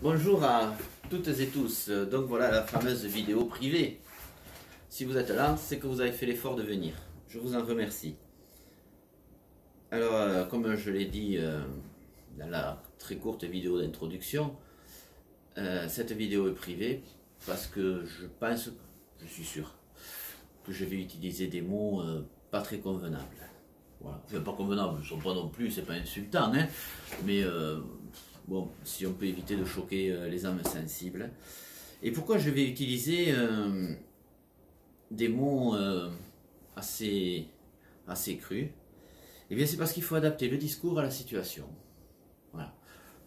Bonjour à toutes et tous. Donc voilà la fameuse vidéo privée. Si vous êtes là, c'est que vous avez fait l'effort de venir. Je vous en remercie. Alors, comme je l'ai dit dans la très courte vidéo d'introduction, cette vidéo est privée parce que je suis sûr, que je vais utiliser des mots pas très convenables. Voilà. Enfin, pas convenables, ils ne sont pas non plus, c'est pas insultant, hein, mais bon, si on peut éviter de choquer les âmes sensibles. Et pourquoi je vais utiliser des mots assez crus? Eh bien, c'est parce qu'il faut adapter le discours à la situation. Voilà.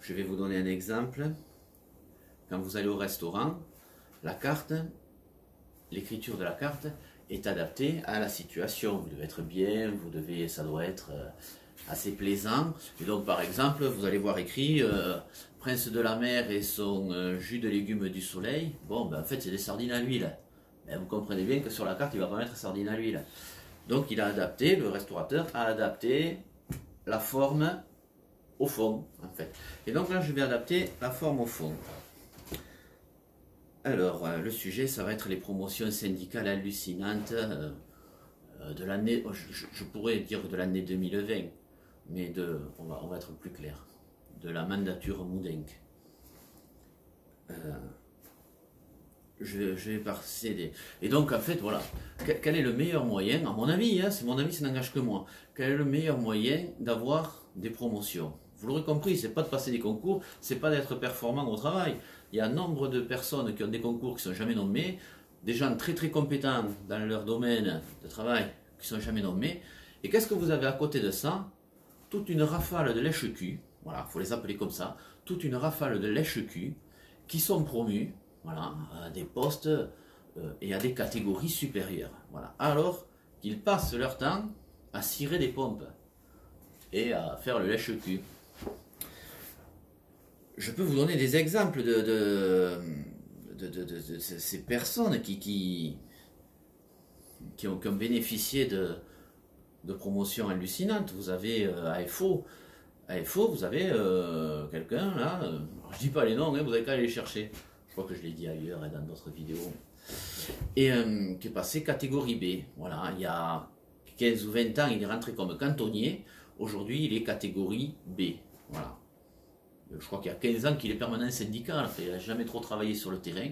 Je vais vous donner un exemple. Quand vous allez au restaurant, la carte, l'écriture de la carte est adaptée à la situation. Vous devez être bien, ça doit être assez plaisant. Et donc, par exemple, vous allez voir écrit Prince de la mer et son jus de légumes du soleil. Bon, ben, en fait, c'est des sardines à l'huile. Ben, vous comprenez bien que sur la carte, il ne va pas mettre sardines à l'huile. Donc, le restaurateur a adapté la forme au fond, en fait. Et donc là, je vais adapter la forme au fond. Alors, le sujet, ça va être les promotions syndicales hallucinantes de l'année, je pourrais dire de l'année 2020, mais on va être plus clair, de la mandature Moudenc. Je vais passer. Et donc, en fait, voilà, quel est le meilleur moyen, à mon avis, hein, c'est mon avis, ça n'engage que moi, quel est le meilleur moyen d'avoir des promotions? Vous l'aurez compris, c'est pas de passer des concours, c'est pas d'être performant au travail. Il y a un nombre de personnes qui ont des concours qui ne sont jamais nommés, des gens très très compétents dans leur domaine de travail qui ne sont jamais nommés. Et qu'est-ce que vous avez à côté de ça? Toute une rafale de lèche-cul, voilà, il faut les appeler comme ça, toute une rafale de lèche-cul qui sont promus, voilà, à des postes et à des catégories supérieures. Voilà. Alors qu'ils passent leur temps à cirer des pompes et à faire le lèche-cul. Je peux vous donner des exemples de ces personnes qui ont bénéficié de promotions hallucinantes. Vous avez AFO, vous avez quelqu'un là, je dis pas les noms, hein, vous avez qu'à aller les chercher. Je crois que je l'ai dit ailleurs et dans d'autres vidéos. Et qui est passé catégorie B. Voilà, il y a 15 ou 20 ans, il est rentré comme cantonnier. Aujourd'hui, il est catégorie B. Voilà. Je crois qu'il y a 15 ans qu'il est permanent syndical, il n'a jamais trop travaillé sur le terrain.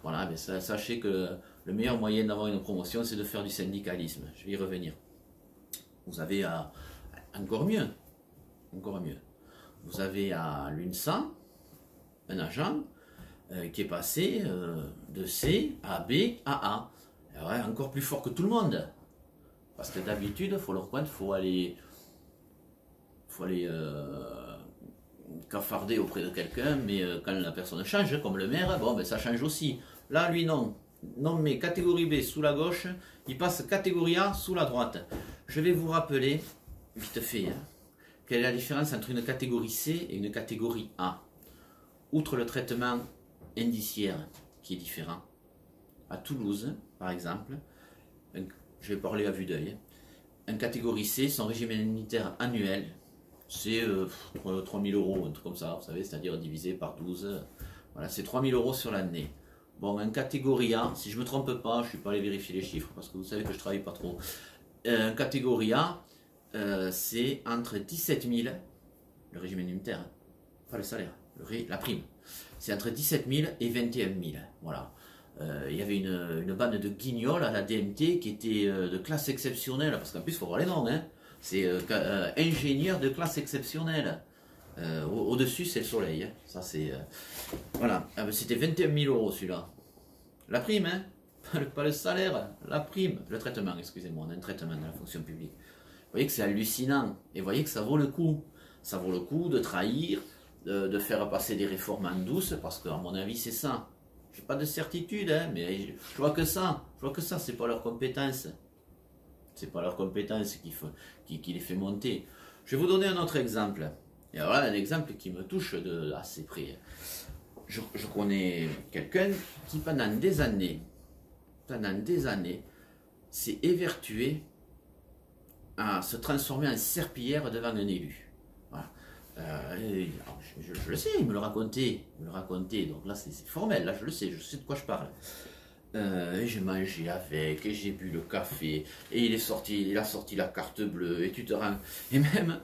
Voilà, mais sachez que le meilleur moyen d'avoir une promotion, c'est de faire du syndicalisme. Je vais y revenir. Vous avez encore mieux. Vous avez à l'UNSA un agent qui est passé de C à B à A. Alors, encore plus fort que tout le monde. Parce que d'habitude, il faut le reconnaître, il faut aller cafarder auprès de quelqu'un, mais quand la personne change, comme le maire, bon, ben, ça change aussi. Là, lui, non. Non, mais catégorie B sous la gauche, il passe catégorie A sous la droite. Je vais vous rappeler, vite fait, hein, quelle est la différence entre une catégorie C et une catégorie A. Outre le traitement indiciaire qui est différent. À Toulouse, par exemple, je vais parler à vue d'œil, une catégorie C, son régime indemnitaire annuel, c'est 3 000 euros, un truc comme ça, vous savez, c'est-à-dire divisé par 12. Voilà, c'est 3 000 euros sur l'année. Bon, en catégorie A, si je ne me trompe pas, je ne suis pas allé vérifier les chiffres, parce que vous savez que je ne travaille pas trop. Catégorie A, c'est entre 17 000, le régime indemnitaire, hein, pas le salaire, la prime, c'est entre 17 000 et 21 000. Voilà. Il y avait une bande de guignols à la DMT qui était de classe exceptionnelle, parce qu'en plus, il faut voir les noms, hein. C'est ingénieur de classe exceptionnelle. Au-dessus, c'est le soleil. Hein. Ça, c'est. Voilà. C'était 21 000 euros celui-là. La prime, hein. Pas le salaire, la prime. Le traitement, excusez-moi, on a un traitement dans la fonction publique. Vous voyez que c'est hallucinant. Et vous voyez que ça vaut le coup. Ça vaut le coup de trahir, de faire passer des réformes en douce, parce qu'à mon avis, c'est ça. J'ai pas de certitude, hein, mais je vois que ça. Je vois que ça, c'est pas leur compétence. C'est pas leur compétence qui les fait monter. Je vais vous donner un autre exemple. Et alors là, un exemple qui me touche de assez près. Je connais quelqu'un qui pendant des années, s'est évertué à se transformer en serpillière devant un élu. Voilà. Je le sais, il me le racontait. Donc là, c'est formel, là, je le sais, je sais de quoi je parle. Et j'ai mangé avec, et j'ai bu le café, et il a sorti la carte bleue, et tu te rends. Et même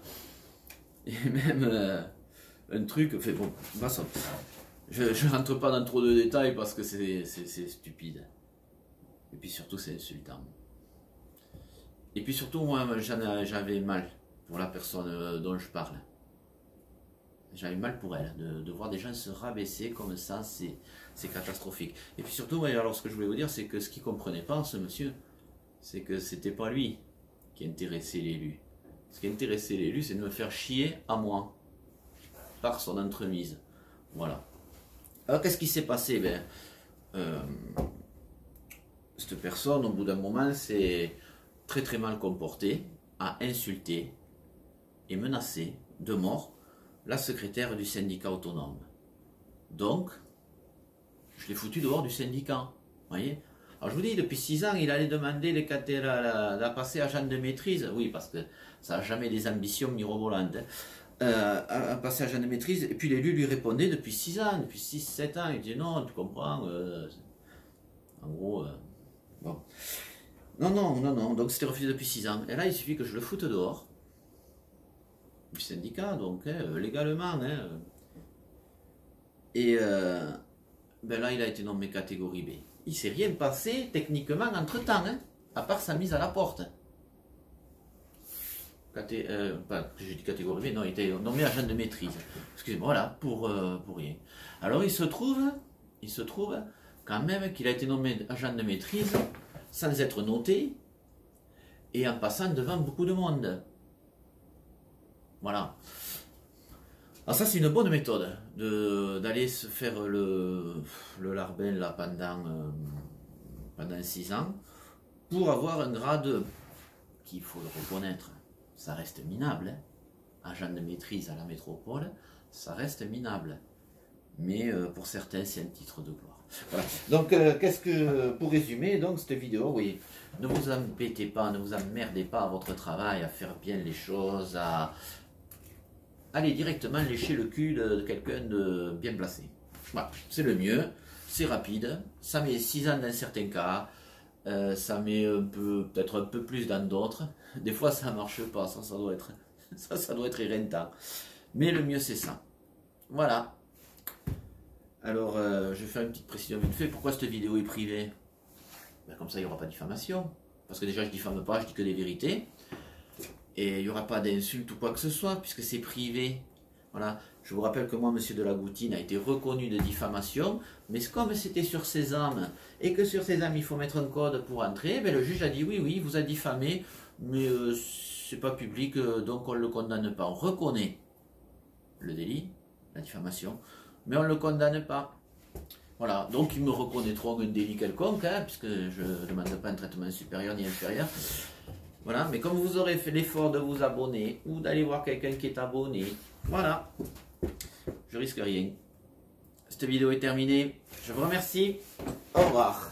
un truc, fait bon, je rentre pas dans trop de détails parce que c'est stupide. Et puis surtout, c'est insultant. Et puis surtout, moi, j'avais mal pour la personne dont je parle. J'avais mal pour elle, de voir des gens se rabaisser comme ça, c'est catastrophique. Et puis surtout, alors ce que je voulais vous dire, c'est que ce qu'il ne comprenait pas, ce monsieur, c'est que c'était pas lui qui intéressait l'élu. Ce qui intéressait l'élu, c'est de me faire chier à moi, par son entremise. Voilà. Alors qu'est-ce qui s'est passé? Cette personne, au bout d'un moment, s'est très très mal comportée, a insulté et menacé de mort la secrétaire du syndicat autonome. Donc, je l'ai foutu dehors du syndicat. Voyez? Alors je vous dis, depuis 6 ans, il allait demander la passer agent de maîtrise. Oui, parce que ça n'a jamais des ambitions mirobolantes. À passer agent de maîtrise. Et puis l'élu lui répondait depuis 6 ans, depuis 6-7 ans. Il disait non, tu comprends. En gros, bon. Non. Donc c'était refusé depuis 6 ans. Et là, il suffit que je le foute dehors du syndicat, donc légalement. Et là, il a été nommé catégorie B. Il ne s'est rien passé techniquement entre-temps, à part sa mise à la porte. J'ai dit catégorie B, non, il était nommé agent de maîtrise. Excusez-moi, voilà, pour rien. Alors il se trouve quand même qu'il a été nommé agent de maîtrise sans être noté et en passant devant beaucoup de monde. Voilà. Alors ça, c'est une bonne méthode d'aller se faire le larbin là, pendant 6 ans pour avoir un grade qui, il faut le reconnaître, ça reste minable. Agent de maîtrise à la métropole, ça reste minable. Mais pour certains, c'est un titre de gloire. Voilà. Donc, pour résumer, donc cette vidéo, oui, ne vous embêtez pas, ne vous emmerdez pas à votre travail, à faire bien les choses, à aller directement lécher le cul de quelqu'un de bien placé. Voilà, c'est le mieux, c'est rapide, ça met 6 ans dans certains cas, ça met peut-être un peu plus dans d'autres. Des fois, ça marche pas, ça doit être éreintant. Mais le mieux, c'est ça. Voilà. Alors, je vais faire une petite précision vite fait. Pourquoi cette vidéo est privée? Comme ça, il n'y aura pas de diffamation. Parce que déjà, je ne diffame pas, je dis que des vérités. Et il n'y aura pas d'insultes ou quoi que ce soit, puisque c'est privé. Voilà. Je vous rappelle que moi, M. de la Goutine a été reconnu de diffamation, mais comme c'était sur Sésame, et que sur Sésame, il faut mettre un code pour entrer, le juge a dit oui, il vous a diffamé, mais c'est pas public, donc on ne le condamne pas. On reconnaît le délit, la diffamation, mais on ne le condamne pas. Voilà, donc ils me reconnaîtront un délit quelconque, puisque je ne demande pas un traitement supérieur ni inférieur. Voilà, mais comme vous aurez fait l'effort de vous abonner, ou d'aller voir quelqu'un qui est abonné, voilà, je risque rien. Cette vidéo est terminée, je vous remercie, au revoir.